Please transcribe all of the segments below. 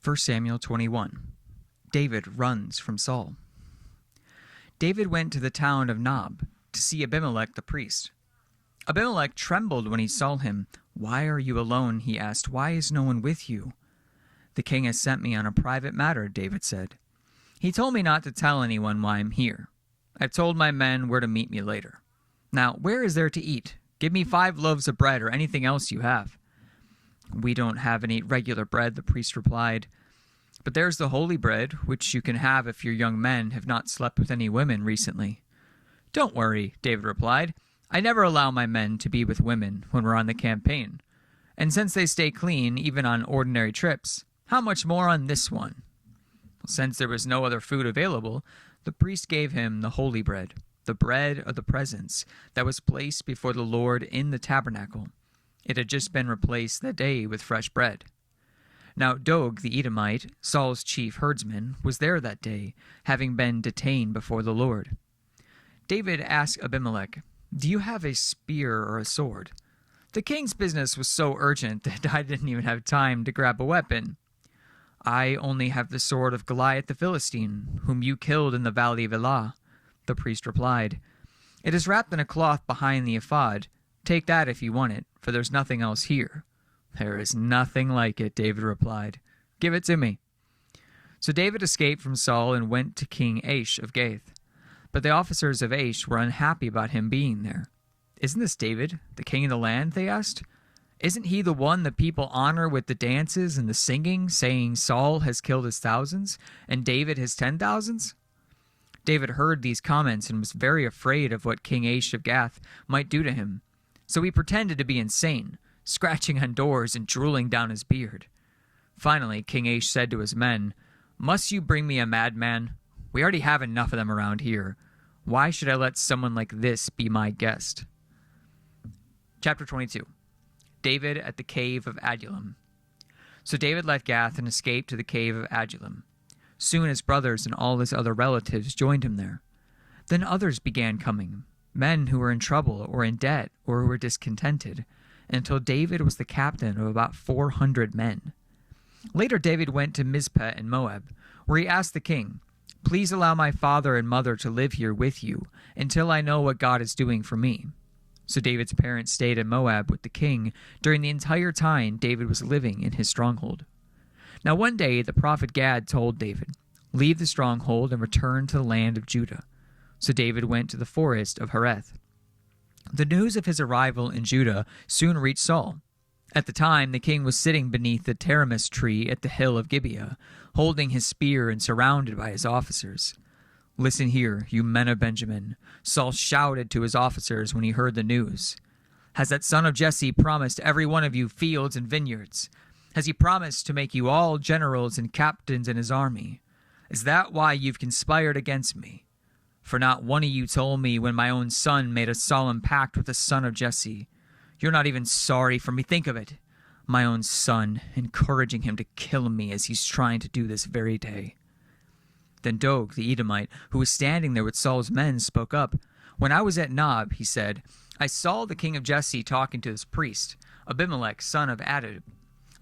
1 Samuel 21. David runs from Saul. David went to the town of Nob to see Abimelech the priest. Abimelech trembled when he saw him. "Why are you alone?" he asked. "Why is no one with you?" "The king has sent me on a private matter," David said. "He told me not to tell anyone why I'm here. I've told my men where to meet me later. Now, where is there to eat? Give me 5 loaves of bread or anything else you have." "We don't have any regular bread," the priest replied. "But there's the holy bread, which you can have if your young men have not slept with any women recently." "Don't worry," David replied. "I never allow my men to be with women when we're on the campaign. And since they stay clean even on ordinary trips, how much more on this one?" Since there was no other food available, the priest gave him the holy bread, the bread of the presence that was placed before the Lord in the tabernacle. It had just been replaced that day with fresh bread. Now Doeg the Edomite, Saul's chief herdsman, was there that day, having been detained before the Lord. David asked Abimelech, "Do you have a spear or a sword?" "The king's business was so urgent that I didn't even have time to grab a weapon." "I only have the sword of Goliath the Philistine, whom you killed in the valley of Elah," the priest replied. "It is wrapped in a cloth behind the ephod. Take that if you want it, for there's nothing else here." "There is nothing like it," David replied. "Give it to me." So David escaped from Saul and went to King Achish of Gath. But the officers of Achish were unhappy about him being there. "Isn't this David, the king of the land?" they asked. "Isn't he the one the people honor with the dances and the singing, saying Saul has killed his thousands and David his 10,000s?" David heard these comments and was very afraid of what King Achish of Gath might do to him. So he pretended to be insane, scratching on doors and drooling down his beard. Finally, King Achish said to his men, "Must you bring me a madman? We already have enough of them around here. Why should I let someone like this be my guest?" Chapter 22. David at the cave of Adullam. So David left Gath and escaped to the cave of Adullam. Soon his brothers and all his other relatives joined him there. Then others began coming, men who were in trouble or in debt or who were discontented, until David was the captain of about 400 men. Later David went to Mizpeh in Moab, where he asked the king, "Please allow my father and mother to live here with you until I know what God is doing for me." So David's parents stayed in Moab with the king during the entire time David was living in his stronghold. Now one day the prophet Gad told David, "Leave the stronghold and return to the land of Judah." So David went to the forest of Hereth. The news of his arrival in Judah soon reached Saul. At the time, the king was sitting beneath the taramis tree at the hill of Gibeah, holding his spear and surrounded by his officers. "Listen here, you men of Benjamin," Saul shouted to his officers when he heard the news. "Has that son of Jesse promised every one of you fields and vineyards? Has he promised to make you all generals and captains in his army? Is that why you've conspired against me? For not one of you told me when my own son made a solemn pact with the son of Jesse. You're not even sorry for me. Think of it. My own son, encouraging him to kill me as he's trying to do this very day." Then Doeg the Edomite, who was standing there with Saul's men, spoke up. "When I was at Nob," he said, "I saw the king of Jesse talking to his priest, Abimelech, son of Ahitub.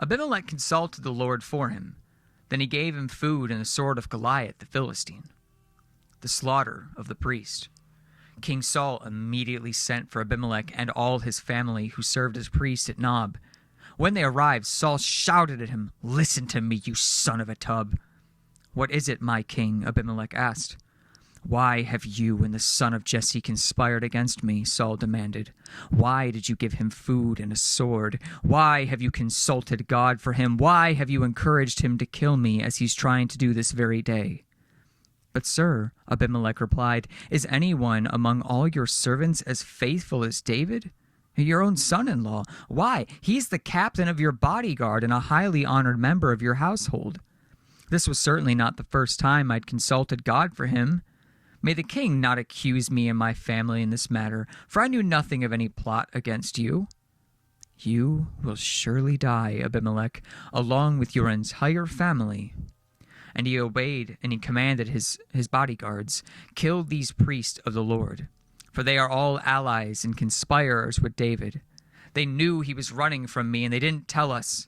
Abimelech consulted the Lord for him. Then he gave him food and the sword of Goliath the Philistine." The slaughter of the priest. King Saul immediately sent for Abimelech and all his family who served as priests at Nob. When they arrived, Saul shouted at him, "Listen to me, you son of a tub." "What is it, my king?" Abimelech asked. "Why have you and the son of Jesse conspired against me?" Saul demanded. "Why did you give him food and a sword? Why have you consulted God for him? Why have you encouraged him to kill me as he's trying to do this very day?" "But sir," Abimelech replied, "is anyone among all your servants as faithful as David? Your own son-in-law. Why, he's the captain of your bodyguard and a highly honored member of your household. This was certainly not the first time I'd consulted God for him. May the king not accuse me and my family in this matter, for I knew nothing of any plot against you." "You will surely die, Abimelech, along with your entire family." And he obeyed, and he commanded his bodyguards, "Kill these priests of the Lord, for they are all allies and conspirators with David. They knew he was running from me, and they didn't tell us.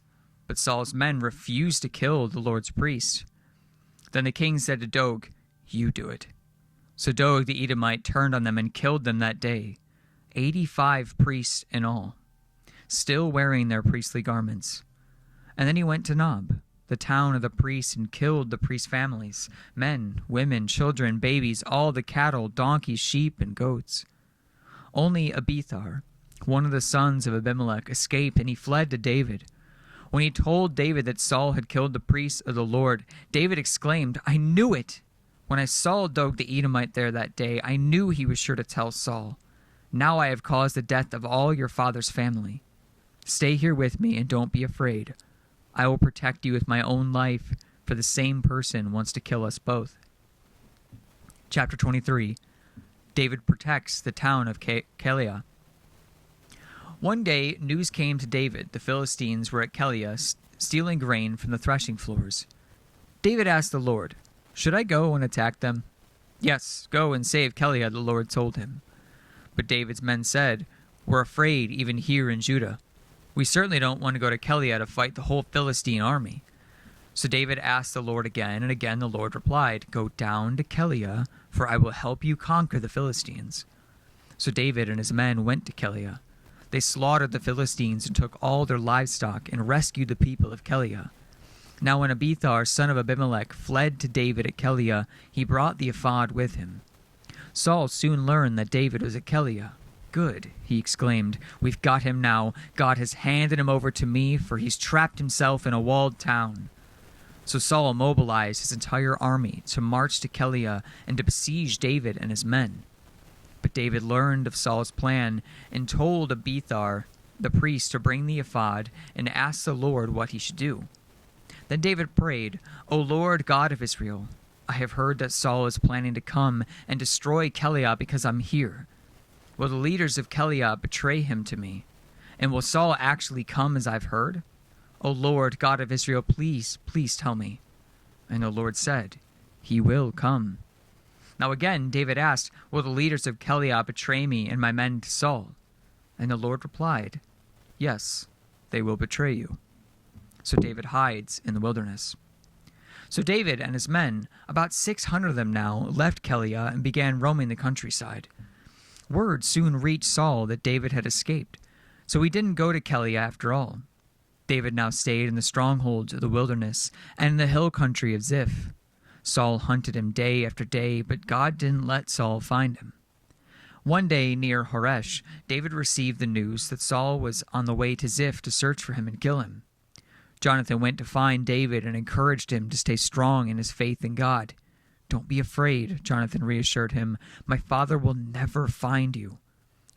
but Saul's men refused to kill the Lord's priest. Then the king said to Doeg, "You do it." So Doeg the Edomite turned on them and killed them that day, 85 priests in all, still wearing their priestly garments. And then he went to Nob, the town of the priests, and killed the priests' families, men, women, children, babies, all the cattle, donkeys, sheep, and goats. Only Abiathar, one of the sons of Abimelech, escaped, and he fled to David. When he told David that Saul had killed the priests of the Lord, David exclaimed, "I knew it! When I saw Doeg the Edomite there that day, I knew he was sure to tell Saul. Now I have caused the death of all your father's family. Stay here with me and don't be afraid. I will protect you with my own life, for the same person wants to kill us both." Chapter 23. David protects the town of Keilah. One day, news came to David. The Philistines were at Keilah, stealing grain from the threshing floors. David asked the Lord, "Should I go and attack them?" "Yes, go and save Keilah," the Lord told him. But David's men said, "We're afraid even here in Judah. We certainly don't want to go to Keilah to fight the whole Philistine army." So David asked the Lord again, and again the Lord replied, "Go down to Keilah, for I will help you conquer the Philistines." So David and his men went to Keilah. They slaughtered the Philistines and took all their livestock and rescued the people of Keilah. Now when Abiathar, son of Abimelech, fled to David at Keilah, he brought the ephod with him. Saul soon learned that David was at Keilah. "Good," he exclaimed. "We've got him now. God has handed him over to me, for he's trapped himself in a walled town." So Saul mobilized his entire army to march to Keilah and to besiege David and his men. But David learned of Saul's plan and told Abiathar, the priest, to bring the ephod and asked the Lord what he should do. Then David prayed, "O Lord God of Israel, I have heard that Saul is planning to come and destroy Keilah because I'm here. Will the leaders of Keilah betray him to me? And will Saul actually come as I've heard? O Lord God of Israel, please, please tell me." And the Lord said, "He will come." Now again David asked, "Will the leaders of Keilah betray me and my men to Saul?" And the Lord replied, "Yes, they will betray you." So David hides in the wilderness. So David and his men, about 600 of them now, left Keilah and began roaming the countryside. Word soon reached Saul that David had escaped, so he didn't go to Keilah after all. David now stayed in the strongholds of the wilderness and in the hill country of Ziph. Saul hunted him day after day, but God didn't let Saul find him. One day near Horesh, David received the news that Saul was on the way to Ziph to search for him and kill him. Jonathan went to find David and encouraged him to stay strong in his faith in God. "Don't be afraid," Jonathan reassured him. "My father will never find you.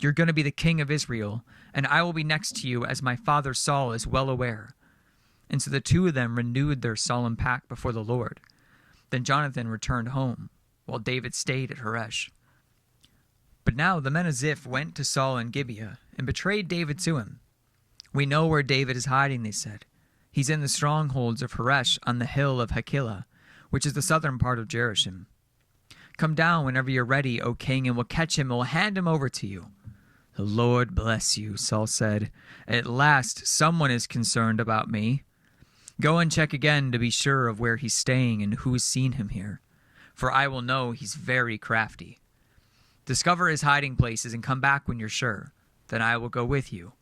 You're going to be the king of Israel, and I will be next to you, as my father Saul is well aware." And so the two of them renewed their solemn pact before the Lord. Then Jonathan returned home, while David stayed at Horesh. But now the men of Ziph went to Saul in Gibeah and betrayed David to him. "We know where David is hiding," they said. "He's in the strongholds of Horesh on the hill of Hakilah, which is the southern part of Jerusalem. Come down whenever you're ready, O king, and we'll catch him and we'll hand him over to you." "The Lord bless you," Saul said. "At last someone is concerned about me. Go and check again to be sure of where he's staying and who has seen him here, for I will know he's very crafty. Discover his hiding places and come back when you're sure. Then I will go with you.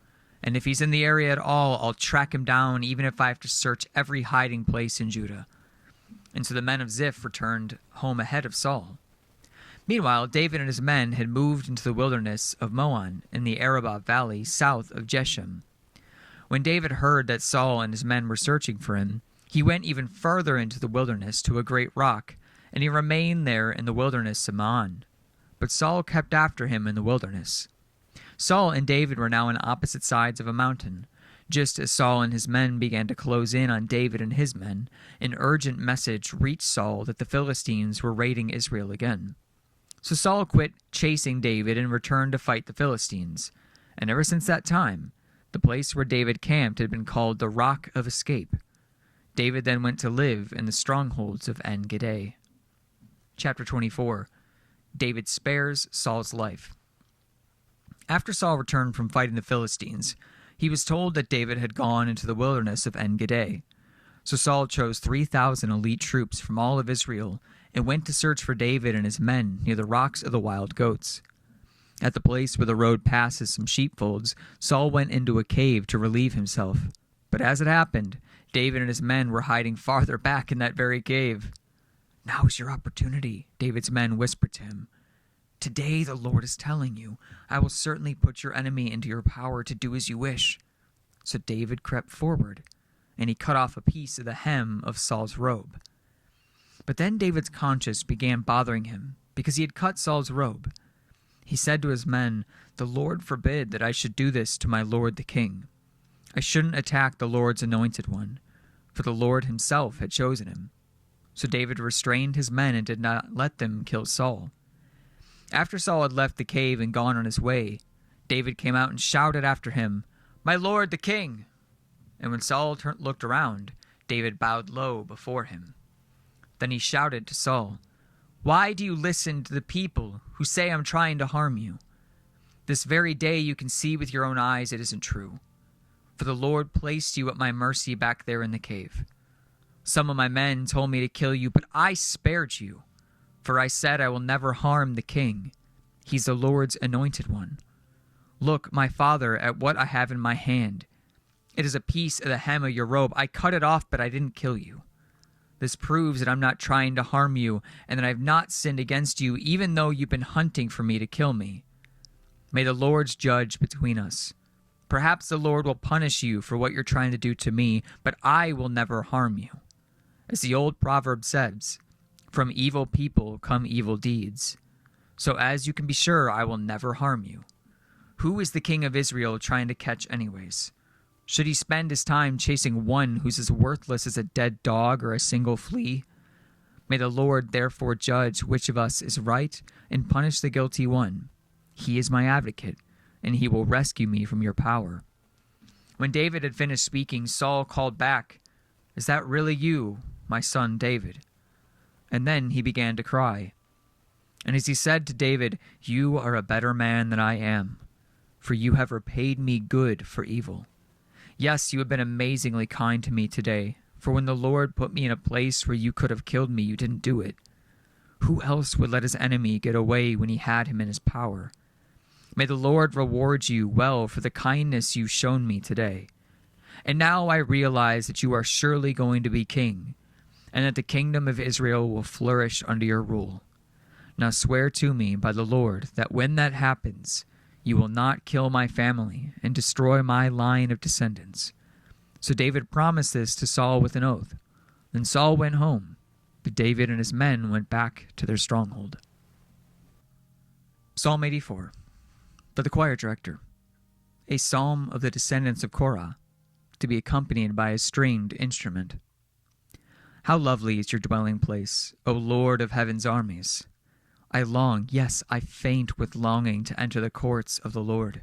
And if he's in the area at all, I'll track him down, even if I have to search every hiding place in Judah." And so the men of Ziph returned home ahead of Saul. Meanwhile, David and his men had moved into the wilderness of Moan in the Arabah valley south of Jeshem. When David heard that Saul and his men were searching for him, he went even further into the wilderness to a great rock, and he remained there in the wilderness of Maon. But Saul kept after him in the wilderness. Saul and David were now on opposite sides of a mountain. Just as Saul and his men began to close in on David and his men, an urgent message reached Saul that the Philistines were raiding Israel again. So Saul quit chasing David and returned to fight the Philistines. And ever since that time, the place where David camped had been called the Rock of Escape. David then went to live in the strongholds of En-Gedi. Chapter 24. David spares Saul's life. After Saul returned from fighting the Philistines, He was told that David had gone into the wilderness of En-Gedi. So Saul chose 3,000 elite troops from all of Israel and went to search for David and his men near the rocks of the wild goats. At the place where the road passes some sheepfolds, Saul went into a cave to relieve himself. But as it happened, David and his men were hiding farther back in that very cave. "Now is your opportunity," David's men whispered to him. "Today the Lord is telling you, I will certainly put your enemy into your power to do as you wish." So David crept forward, and he cut off a piece of the hem of Saul's robe. But then David's conscience began bothering him because he had cut Saul's robe. He said to his men, "The Lord forbid that I should do this to my lord the king. I shouldn't attack the Lord's anointed one, for the Lord himself had chosen him." So David restrained his men and did not let them kill Saul. After Saul had left the cave and gone on his way, David came out and shouted after him, "My lord the king!" And when Saul looked around, David bowed low before him. Then he shouted to Saul, "Why do you listen to the people who say I'm trying to harm you? This very day you can see with your own eyes it isn't true. For the Lord placed you at my mercy back there in the cave. Some of my men told me to kill you, but I spared you. For I said I will never harm the king. He's the Lord's anointed one. Look, my father, at what I have in my hand. It is a piece of the hem of your robe. I cut it off, but I didn't kill you. This proves that I'm not trying to harm you and that I have not sinned against you, even though you've been hunting for me to kill me. May the Lord judge between us. Perhaps the Lord will punish you for what you're trying to do to me, but I will never harm you. As the old proverb says, from evil people come evil deeds. So as you can be sure, I will never harm you. Who is the king of Israel trying to catch anyways? Should he spend his time chasing one who's as worthless as a dead dog or a single flea? May the Lord therefore judge which of us is right and punish the guilty one. He is my advocate, and he will rescue me from your power." When David had finished speaking, Saul called back, "Is that really you, my son David?" And then he began to cry. And as he said to David, "You are a better man than I am, for you have repaid me good for evil. Yes, you have been amazingly kind to me today, for when the Lord put me in a place where you could have killed me, you didn't do it. Who else would let his enemy get away when he had him in his power? May the Lord reward you well for the kindness you've shown me today. And now I realize that you are surely going to be king, and that the kingdom of Israel will flourish under your rule. Now swear to me by the Lord that when that happens, you will not kill my family and destroy my line of descendants." So David promised this to Saul with an oath. Then Saul went home, but David and his men went back to their stronghold. Psalm 84. For the choir director. A psalm of the descendants of Korah, to be accompanied by a stringed instrument. How lovely is your dwelling place, O Lord of heaven's armies! I long, yes, I faint with longing to enter the courts of the Lord.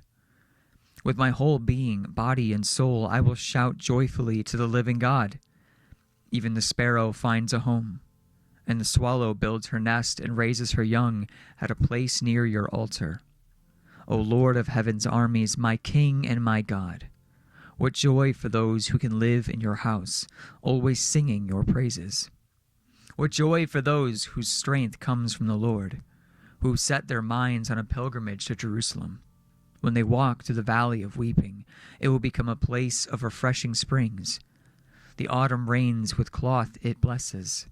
With my whole being, body, and soul, I will shout joyfully to the living God. Even the sparrow finds a home, and the swallow builds her nest and raises her young at a place near your altar. O Lord of heaven's armies, my King and my God, what joy for those who can live in your house, always singing your praises. What joy for those whose strength comes from the Lord, who set their minds on a pilgrimage to Jerusalem. When they walk through the valley of weeping, it will become a place of refreshing springs. The autumn rains with cloth it blesses.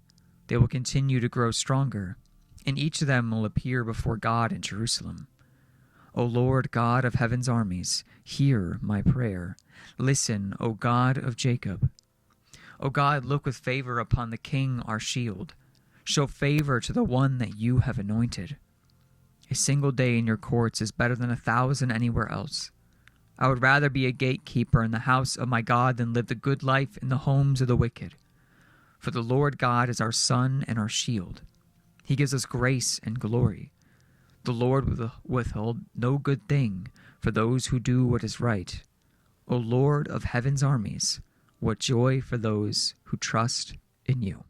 They will continue to grow stronger, and each of them will appear before God in Jerusalem. O Lord God of heaven's armies, hear my prayer. Listen, O God of Jacob. O God, look with favor upon the King, our shield. Show favor to the one that you have anointed. A single day in your courts is better than 1,000 anywhere else. I would rather be a gatekeeper in the house of my God than live the good life in the homes of the wicked. For the Lord God is our sun and our shield. He gives us grace and glory. The Lord will withhold no good thing for those who do what is right. O Lord of heaven's armies, what joy for those who trust in you.